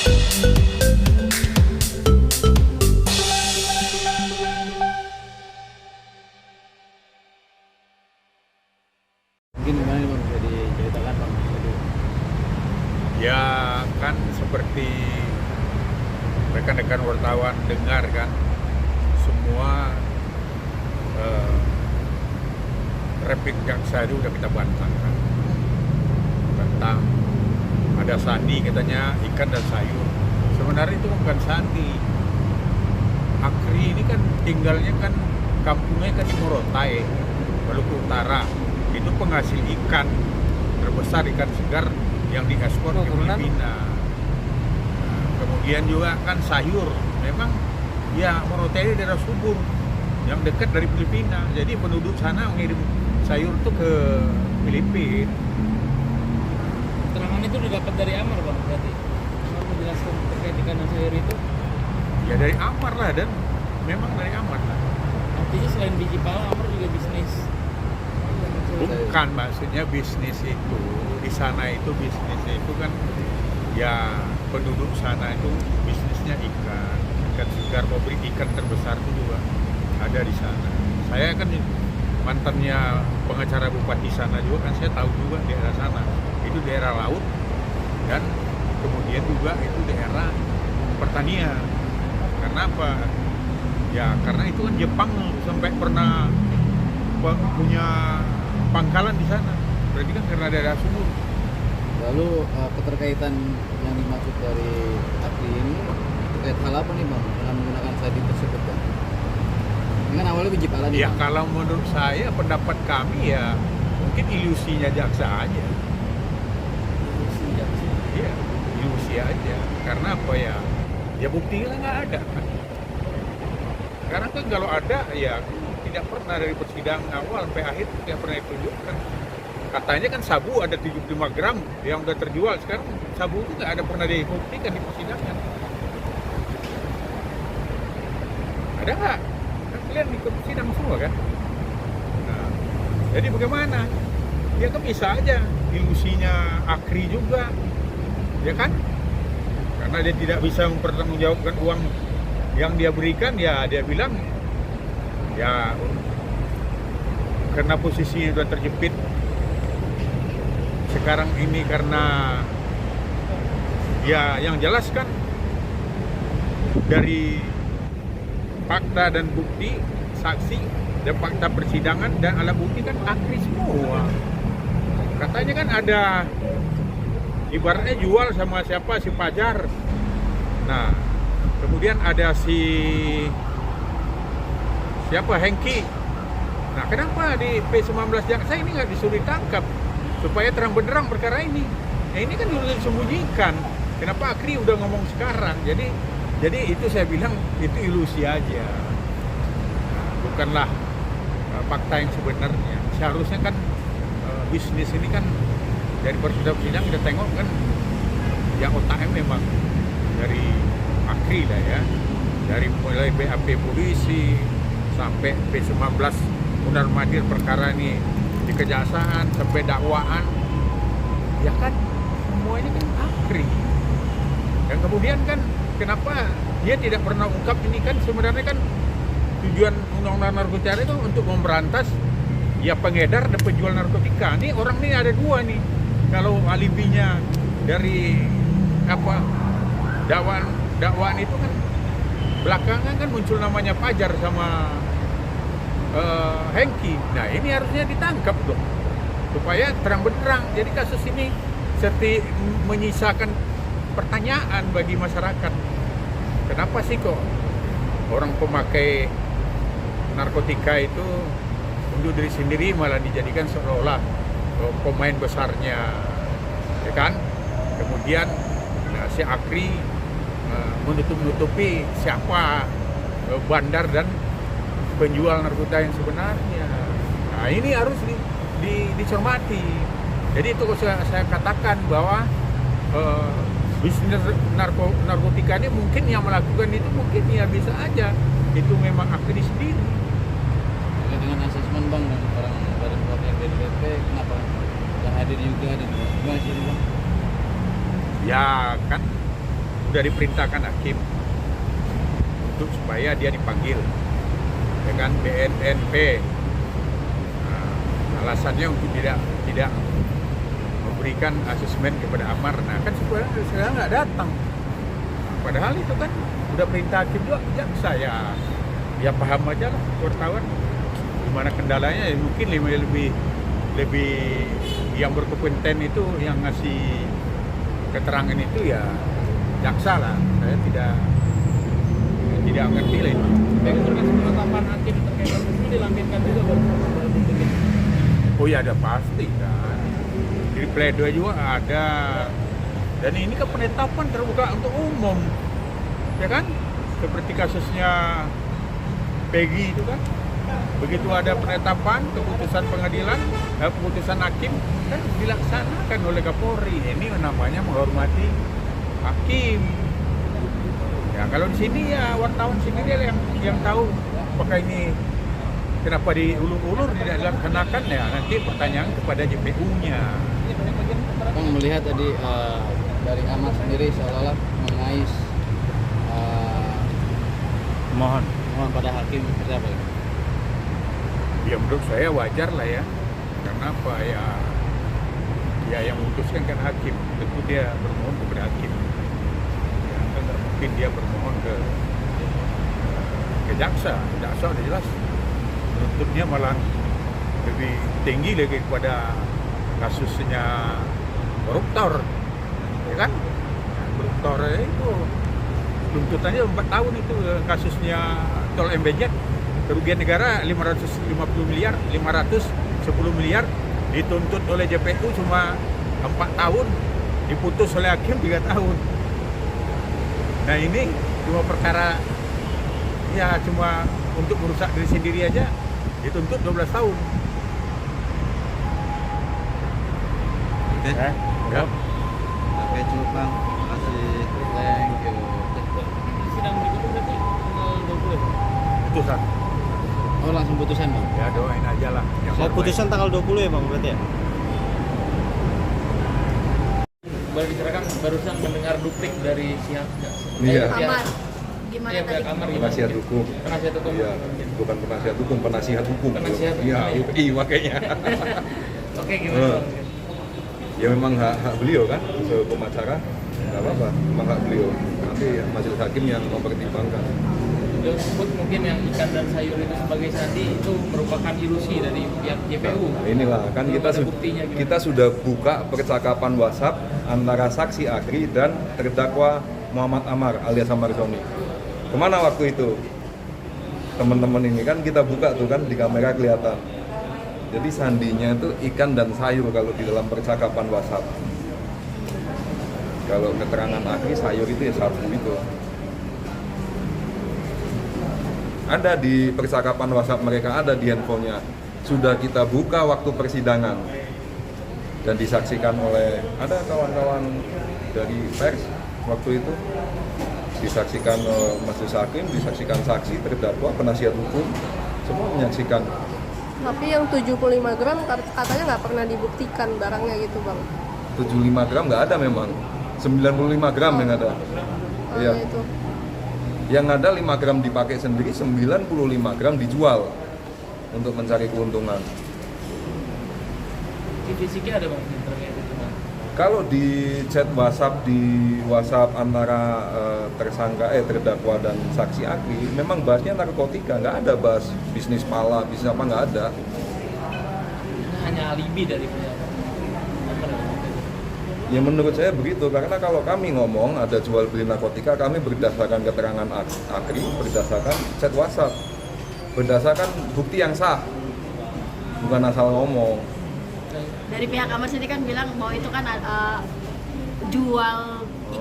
Mungkin gimana nih Bang, bisa diceritakan Bang? Jadi, Ya kan seperti rekan-rekan wartawan dengar kan, semua replik jaksa itu udah kita bantah kan, tentang ada sandi katanya ikan dan sayur. Sebenarnya itu bukan sandi. Akri ini kan tinggalnya kan kampungnya kan di Morotai, Maluku Utara. Itu penghasil ikan terbesar, ikan segar yang diekspor ke Filipina. Kemudian juga kan sayur, memang ya Morotai ini daerah subur yang dekat dari Filipina. Jadi penduduk sana mengirim sayur tuh ke Filipina. Keterangan itu didapat dari Amar Bang, berarti Amar menjelaskan terkait ikan dan sayur itu. Ya dari Amar lah, dan memang dari Amar lah. Artinya selain biji pala, Amar juga bisnis. Bukan, maksudnya bisnis itu di sana, itu bisnisnya itu kan ya penduduk sana itu bisnisnya ikan segar. Pabrik ikan terbesar itu juga ada di sana. Saya kan mantannya pengacara bupati sana juga kan, saya tahu juga daerah sana itu daerah laut, dan kemudian juga itu daerah pertanian. Karena apa? Ya karena itu kan Jepang sampai pernah punya pangkalan di sana. Berarti kan karena daerah subur. lalu keterkaitan yang dimaksud dari Akri ini terkait hal apa nih Bang dengan menggunakan sadi tersebut Bang? Ini kan awalnya biji pala nih Ya Bang. kalau menurut saya, pendapat kami ya mungkin ilusinya jaksa aja. Iya, ilusi aja. Karena apa ya? Ya buktinya nggak ada kan. Sekarang kan kalau ada ya tidak pernah dari persidangan awal sampai akhir tidak pernah ditunjukkan. Katanya kan sabu ada 75 gram yang udah terjual. Sekarang sabu itu nggak ada pernah dibuktikan di persidangan. Ada nggak? Kan kalian ikut sidang semua kan? Nah, jadi bagaimana? Ya kan bisa aja ilusinya Akri juga, ya kan? Karena dia tidak bisa mempertanggungjawabkan uang yang dia berikan, ya dia bilang ya karena posisinya sudah terjepit sekarang ini, karena ya yang jelas kan dari fakta dan bukti, saksi dan fakta persidangan dan alat bukti kan Akri semua. Katanya kan ada, ibaratnya jual sama siapa, si Fajar. Nah, kemudian ada siapa, Hengki. Nah, kenapa di P19 jaksa ini nggak disuruh ditangkap supaya terang benderang perkara ini? Nah, ini kan udah disembunyikan. Kenapa Akri udah ngomong sekarang? Jadi itu saya bilang itu ilusi aja. Nah, bukanlah fakta yang sebenarnya. Seharusnya kan bisnis ini kan dari persidangan kita tengok kan yang otaknya memang dari Akri lah ya. Dari mulai BAP polisi sampai P19 Mundar Mandir perkara ini di kejaksaan sampai dakwaan, ya kan semua ini kan Akri. Dan kemudian kan kenapa dia tidak pernah ungkap ini? Kan sebenarnya kan tujuan undang-undang narkotika itu untuk memberantas ya pengedar dan penjual narkotika. Nih orang ini ada dua nih. Kalau alibinya dari apa dakwaan itu kan belakangan kan muncul namanya Fajar sama Hengki. Nah ini harusnya ditangkap dong supaya terang benderang. Jadi kasus ini seperti menyisakan pertanyaan bagi masyarakat. Kenapa sih kok orang pemakai narkotika itu untuk diri sendiri malah dijadikan seolah-olah pemain besarnya, ya kan? Kemudian si Akri menutup-nutupi siapa bandar dan penjual narkotika yang sebenarnya. Nah ini harus dicermati. Jadi itu saya katakan bahwa bisnis narkotika ini mungkin yang melakukan itu mungkin ya bisa aja itu memang Akri sendiri. Terkait dengan asesmen Bang dan orang dari perwakilan BDPP, kenapa nggak hadir juga dan gimana sih Bang? Ya kan sudah diperintahkan hakim untuk supaya dia dipanggil dengan BNNP. Alasannya untuk tidak memberikan asesmen kepada Amar. Nah kan sebenarnya nggak datang. Padahal itu kan udah perintah hakim juga, jaksa ya paham aja lah wartawan. Gimana kendalanya ya mungkin lebih yang berkompeten itu yang ngasih keterangan itu ya jaksa lah. Saya tidak ngerti lah itu. Yang terkait penetapan hakim terkait kasus ini dilampirkan juga Bang. Oh ya ada pasti kan. Di pledoi juga ada. Dan ini kan penetapan terbuka untuk umum. Ya kan? Seperti kasusnya Peggy itu kan. Begitu ada penetapan, keputusan pengadilan, keputusan hakim kan dilaksanakan oleh Kapolri. Ini namanya menghormati hakim. Ya kalau di sini ya wartawan sendiri yang tahu apakah ini kenapa diulur-ulur tidak dilaksanakan ya nanti pertanyaan kepada JPU-nya. Bang melihat tadi dari Amar sendiri seolah-olah mengais mohon pada hakim seperti apa? Ya menurut saya wajar lah ya. Karena apa ya yang memutuskan kan hakim. Tentu dia bermohon kepada hakim. Ya, kan nggak mungkin dia bermohon ke jaksa. Jaksa udah jelas menuntutnya malah lebih tinggi lagi kepada kasusnya koruptor, ya kan? Koruptor itu tuntutannya 4 tahun itu kasusnya tol MBZ, kerugian negara 550 miliar, 510 miliar, dituntut oleh JPU cuma 4 tahun, diputus oleh hakim 3 tahun. Nah ini cuma perkara ya cuma untuk merusak diri sendiri aja dituntut 12 tahun. Oke. Ya. Oke cukup Bang. Makasih. Thank you. Sidang berikutnya berarti tanggal 20 Putusan. Oh langsung putusan Bang. Ya doain aja lah. Saya putusan tanggal 20 ya Bang berarti ya? baru diserahkan barusan mendengar duplik dari pihak Iya. Amar. Gimana Iya, tadi? pihak Amar gimana? Penasihat hukum. Penasihat hukum. Iya, bukan penasihat hukum, penasihat hukum. Penasihat Iya, hukum. UI makanya. Oke, gimana? Bang? Ya memang hak beliau kan, sehukum acara, nggak apa-apa, memang hak beliau. Nanti majelis hakim yang mempertimbangkan. Beliau sebut mungkin yang ikan dan sayur itu sebagai sandi itu merupakan ilusi dari pihak JPU. Nah, inilah kan Belum kita ada buktinya gimana? kita sudah buka percakapan WhatsApp antara saksi Akri dan terdakwa Muhammad Amar alias Amar Zoni. Kemana waktu itu? Teman-teman ini kan kita buka tuh kan di kamera kelihatan. Jadi sandinya itu ikan dan sayur kalau di dalam percakapan WhatsApp. Kalau keterangan Akri sayur itu ya sabu itu. Ada di percakapan WhatsApp mereka, ada di handphonenya. Sudah kita buka waktu persidangan dan disaksikan oleh ada kawan-kawan dari pers waktu itu, disaksikan majelis hakim, disaksikan saksi, terdakwa, penasihat hukum, semua menyaksikan. Tapi yang 75 gram katanya nggak pernah dibuktikan barangnya gitu Bang. 75 gram nggak ada memang, 95 gram yang ada. Iya. Itu. Yang ada 5 gram dipakai sendiri, 95 gram dijual untuk mencari keuntungan. Di fisiknya ada Bang terkait itu, Bang. Kalau di chat WhatsApp antara terdakwa dan saksi Akri, memang bahasnya narkotika, nggak ada bahas bisnis pala, bisnis apa nggak ada. Ini hanya alibi dari pihak apa namanya? Ya menurut saya begitu, karena kalau kami ngomong ada jual beli narkotika, kami berdasarkan keterangan Akri, berdasarkan chat WhatsApp, berdasarkan bukti yang sah, bukan asal ngomong. Dari pihak Amar sendiri kan bilang bahwa itu kan jual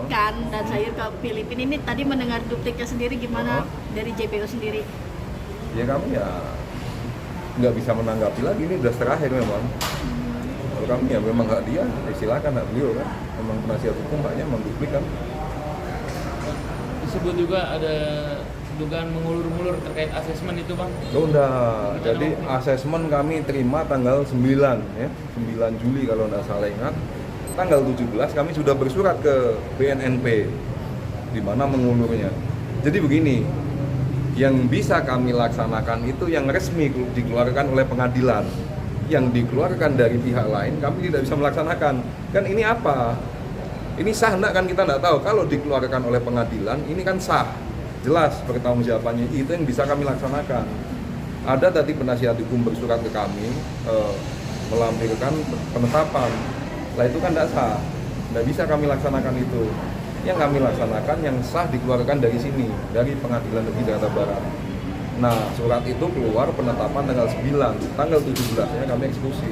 ikan dan sayur ke Filipina. Ini tadi mendengar dupliknya sendiri gimana dari JPU sendiri? Ya kami ya nggak bisa menanggapi lagi, ini udah terakhir memang. Kalau kami ya memang hak dia, ya silakan hak beliau kan. Memang penasihat hukum haknya menduplik kan. Disebut juga ada dugaan mengulur-ulur terkait asesmen itu Bang. Oh enggak, jadi asesmen kami terima tanggal 9 ya, 9 Juli kalau enggak salah ingat. Tanggal 17 kami sudah bersurat ke BNNP di mana mengulurnya. Jadi begini, yang bisa kami laksanakan itu yang resmi dikeluarkan oleh pengadilan. Yang dikeluarkan dari pihak lain kami tidak bisa melaksanakan. Kan ini apa? Ini sah enggak kan kita enggak tahu. Kalau dikeluarkan oleh pengadilan ini kan sah, jelas pertanggungjawabannya, itu yang bisa kami laksanakan. Ada tadi penasihat hukum bersurat ke kami melampirkan penetapan. Lah itu kan enggak sah, enggak bisa kami laksanakan itu. Yang kami laksanakan yang sah dikeluarkan dari sini, dari Pengadilan Negeri Jakarta Barat. Nah, surat itu keluar penetapan tanggal 9, tanggal 17-nya kami eksekusi.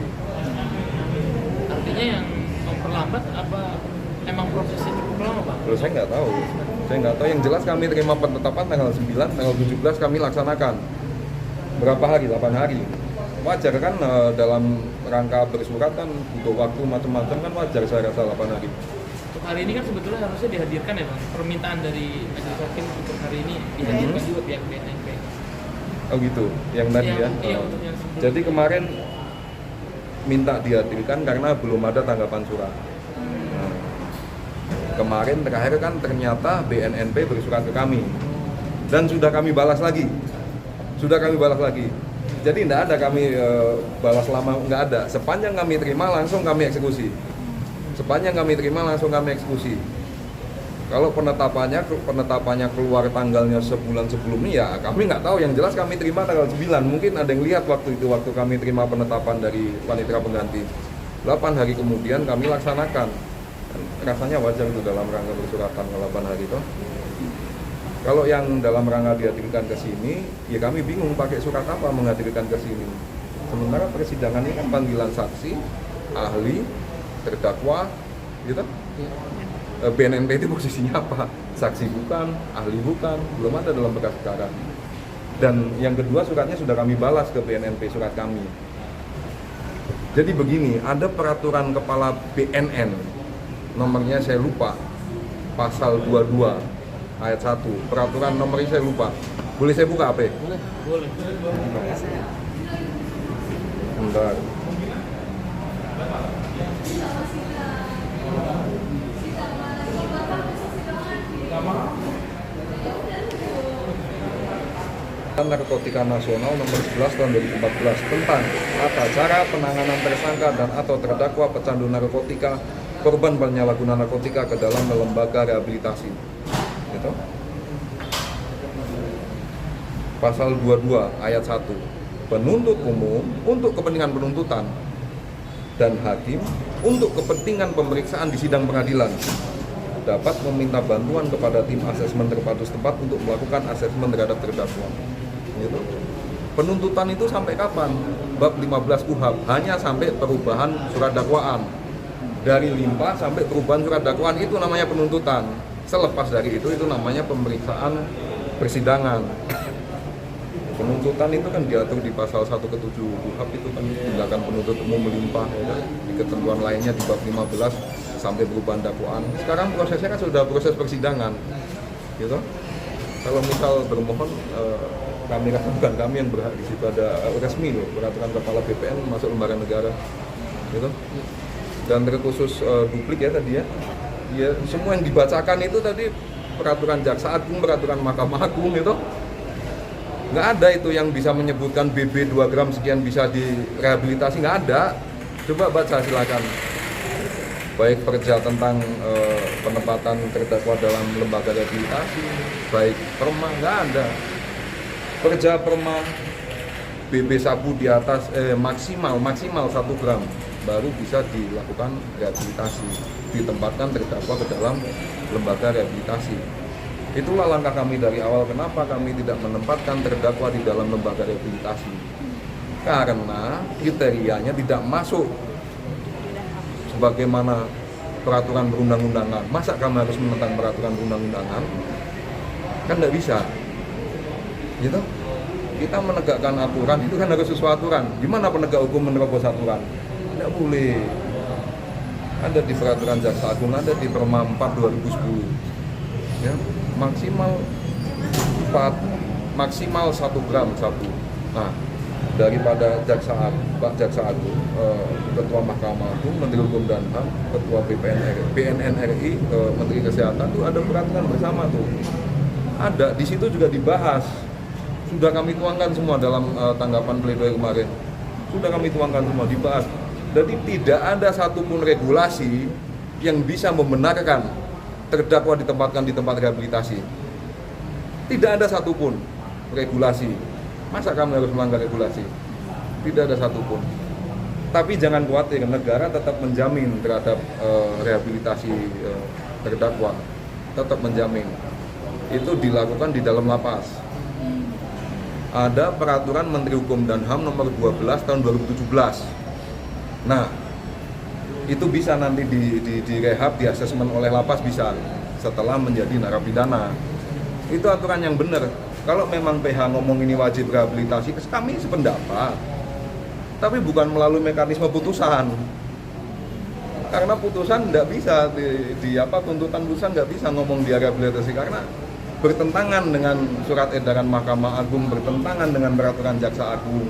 Artinya yang memperlambat apa emang prosesnya cukup lama, Pak? Kalau saya nggak tahu. Yang jelas kami terima penetapan tanggal 9, tanggal 17 kami laksanakan. Berapa hari? 8 hari. Wajar kan dalam rangka bersurat kan butuh waktu macam-macam kan, wajar saya rasa 8 hari. Untuk hari ini kan sebetulnya harusnya dihadirkan ya, Bang. Permintaan dari Majelis Hakim untuk hari ini dihadirkan juga pihak BNNP. Oh gitu, yang tadi ya. Iya, untuk yang sebelum. Jadi kemarin minta dihadirkan karena belum ada tanggapan surat. Nah, kemarin terakhir kan ternyata BNNP bersurat ke kami dan sudah kami balas lagi. Jadi tidak ada kami balas lama, nggak ada. Sepanjang kami terima langsung kami eksekusi. Kalau penetapannya keluar tanggalnya sebulan sebelumnya, ya kami nggak tahu. Yang jelas kami terima tanggal 9. Mungkin ada yang lihat waktu kami terima penetapan dari panitera pengganti. 8 hari kemudian kami laksanakan. Rasanya wajar itu dalam rangka bersuratan 8 hari itu. Kalau yang dalam rangka dihadirkan ke sini, ya kami bingung pakai surat apa menghadirkan ke sini. Sementara persidangan ini kan panggilan saksi, ahli, terdakwa, gitu. BNNP itu posisinya apa? Saksi bukan, ahli bukan, belum ada dalam berkas perkara. Dan yang kedua, suratnya sudah kami balas ke BNNP, surat kami. Jadi begini, ada peraturan kepala BNN, nomornya saya lupa, pasal 22 ayat 1, peraturan nomornya saya lupa. Boleh saya buka apa? Boleh. Bentar. Narkotika Nasional nomor 11 tahun 2014 tentang tata cara penanganan tersangka dan atau terdakwa pecandu narkotika, korban penyalahgunaan narkotika ke dalam lembaga rehabilitasi. Gitu. Pasal 22 ayat 1. Penuntut umum untuk kepentingan penuntutan dan hakim untuk kepentingan pemeriksaan di sidang pengadilan dapat meminta bantuan kepada tim asesmen terpadu setempat untuk melakukan asesmen terhadap terdakwa. Gitu. Penuntutan itu sampai kapan? Bab 15 KUHP hanya sampai perubahan surat dakwaan. Dari limpah sampai perubahan surat dakwaan itu namanya penuntutan. Selepas dari itu namanya pemeriksaan persidangan. Penuntutan itu kan diatur di pasal 1 ke 7 KUHP itu kan tindakan penuntut umum melimpah, ya kan? Di ketentuan lainnya di bab 15 sampai perubahan dakwaan. Sekarang prosesnya kan sudah proses persidangan, gitu. Kalau misal bermohon, kami rasa bukan kami yang berhak di situ, ada resmi loh peraturan kepala BPN masuk lembaga negara, gitu. Dan terkhusus duplik ya tadi ya, ya semua yang dibacakan itu tadi peraturan Jaksa Agung, peraturan Mahkamah Agung itu nggak ada itu yang bisa menyebutkan BB 2 gram sekian bisa direhabilitasi, nggak ada. Coba baca silakan. Baik perja tentang penempatan terdakwa dalam lembaga rehabilitasi, baik perma, nggak ada. Perja perma BB sabu di atas maksimal 1 gram baru bisa dilakukan rehabilitasi, ditempatkan terdakwa ke dalam lembaga rehabilitasi. Itulah langkah kami dari awal, kenapa kami tidak menempatkan terdakwa di dalam lembaga rehabilitasi, karena kriterianya tidak masuk sebagaimana peraturan perundang-undangan. Masa kami harus menentang peraturan perundang-undangan? Kan tidak bisa, gitu. Kita menegakkan aturan itu kan harus sesuai aturan. Gimana penegak hukum menerobos aturan? Tidak boleh. Ada di peraturan Jaksa Agung, ada di Perma 4 2010. Ya, maksimal 1 gram satu. Nah, daripada Pak Jaksa Agung, Ketua Mahkamah Agung, Menteri Hukum dan HAM, Ketua BNN RI, Menteri Kesehatan itu ada peraturan bersama tuh. Ada di situ juga dibahas. Sudah kami tuangkan semua dalam tanggapan pledoi kemarin. Sudah kami tuangkan semua dibahas. Jadi tidak ada satupun regulasi yang bisa membenarkan terdakwa ditempatkan di tempat rehabilitasi. Tidak ada satupun regulasi. Masa kami harus melanggar regulasi? Tidak ada satupun. Tapi jangan khawatir, negara tetap menjamin terhadap rehabilitasi terdakwa. Tetap menjamin. Itu dilakukan di dalam lapas. Ada peraturan Menteri Hukum dan HAM nomor 12 tahun 2017. Nah, itu bisa nanti direhab, di asesmen oleh lapas bisa setelah menjadi narapidana. Itu aturan yang benar. Kalau memang PH ngomong ini wajib rehabilitasi, kami sependapat. Tapi bukan melalui mekanisme putusan. Karena putusan tidak bisa tuntutan putusan nggak bisa ngomong dia rehabilitasi karena bertentangan dengan surat edaran Mahkamah Agung, bertentangan dengan peraturan Jaksa Agung.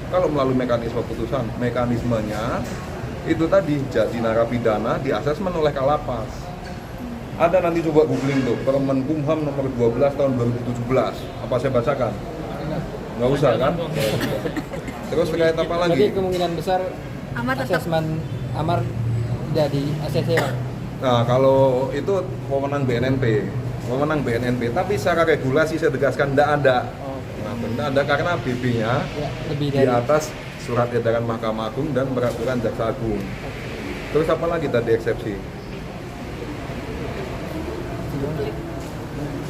Kalau melalui mekanisme putusan, mekanismenya itu tadi jadi narapidana di asesmen oleh Kalapas. Ada nanti coba googling tuh, Permen Kumham nomor 12 tahun 2017. Apa saya bacakan? Nggak usah kan? Terus terkait apa lagi? Jadi kemungkinan besar Amar tetap asesmen Amar jadi ACC. Nah, kalau itu wewenang BNNP. Tapi secara regulasi saya tegaskan tidak ada. Nah, tidak ada karena BB-nya Ya, lebih di dari atas surat edaran Mahkamah Agung dan peraturan Jaksa Agung. Terus apa lagi tadi eksepsi?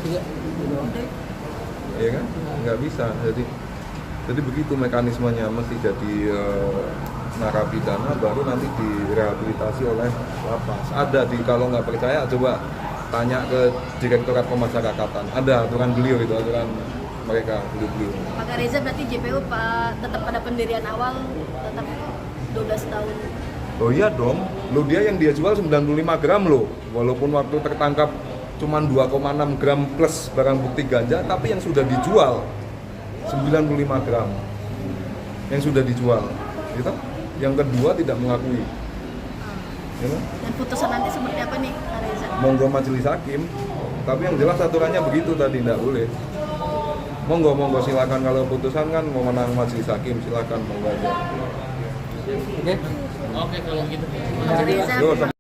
Tidak. Iya kan? Nggak bisa. Jadi begitu mekanismenya, mesti jadi narapidana baru nanti direhabilitasi oleh lapas. Ada kalau nggak percaya coba tanya ke Direktorat Pemasyarakatan. Ada aturan beliau itu, aturan mereka beliau. Pak Reza berarti JPU tetap pada pendirian awal tetap 12 tahun. Oh iya dong, lo dia yang dia jual 95 gram loh. Walaupun waktu tertangkap cuma 2,6 gram plus barang bukti ganja, tapi yang sudah dijual 95 gram. Yang sudah dijual, gitu. Yang kedua tidak mengakui. Gitu? Dan putusan nanti seperti apa nih, Pak Reza? Monggo majelis hakim, tapi yang jelas aturannya begitu tadi, tidak boleh. Monggo silakan, kalau putusan kan memenang majelis hakim, silakan monggo aja. Oke. Oke kalau gitu. Pak Reza. Yo,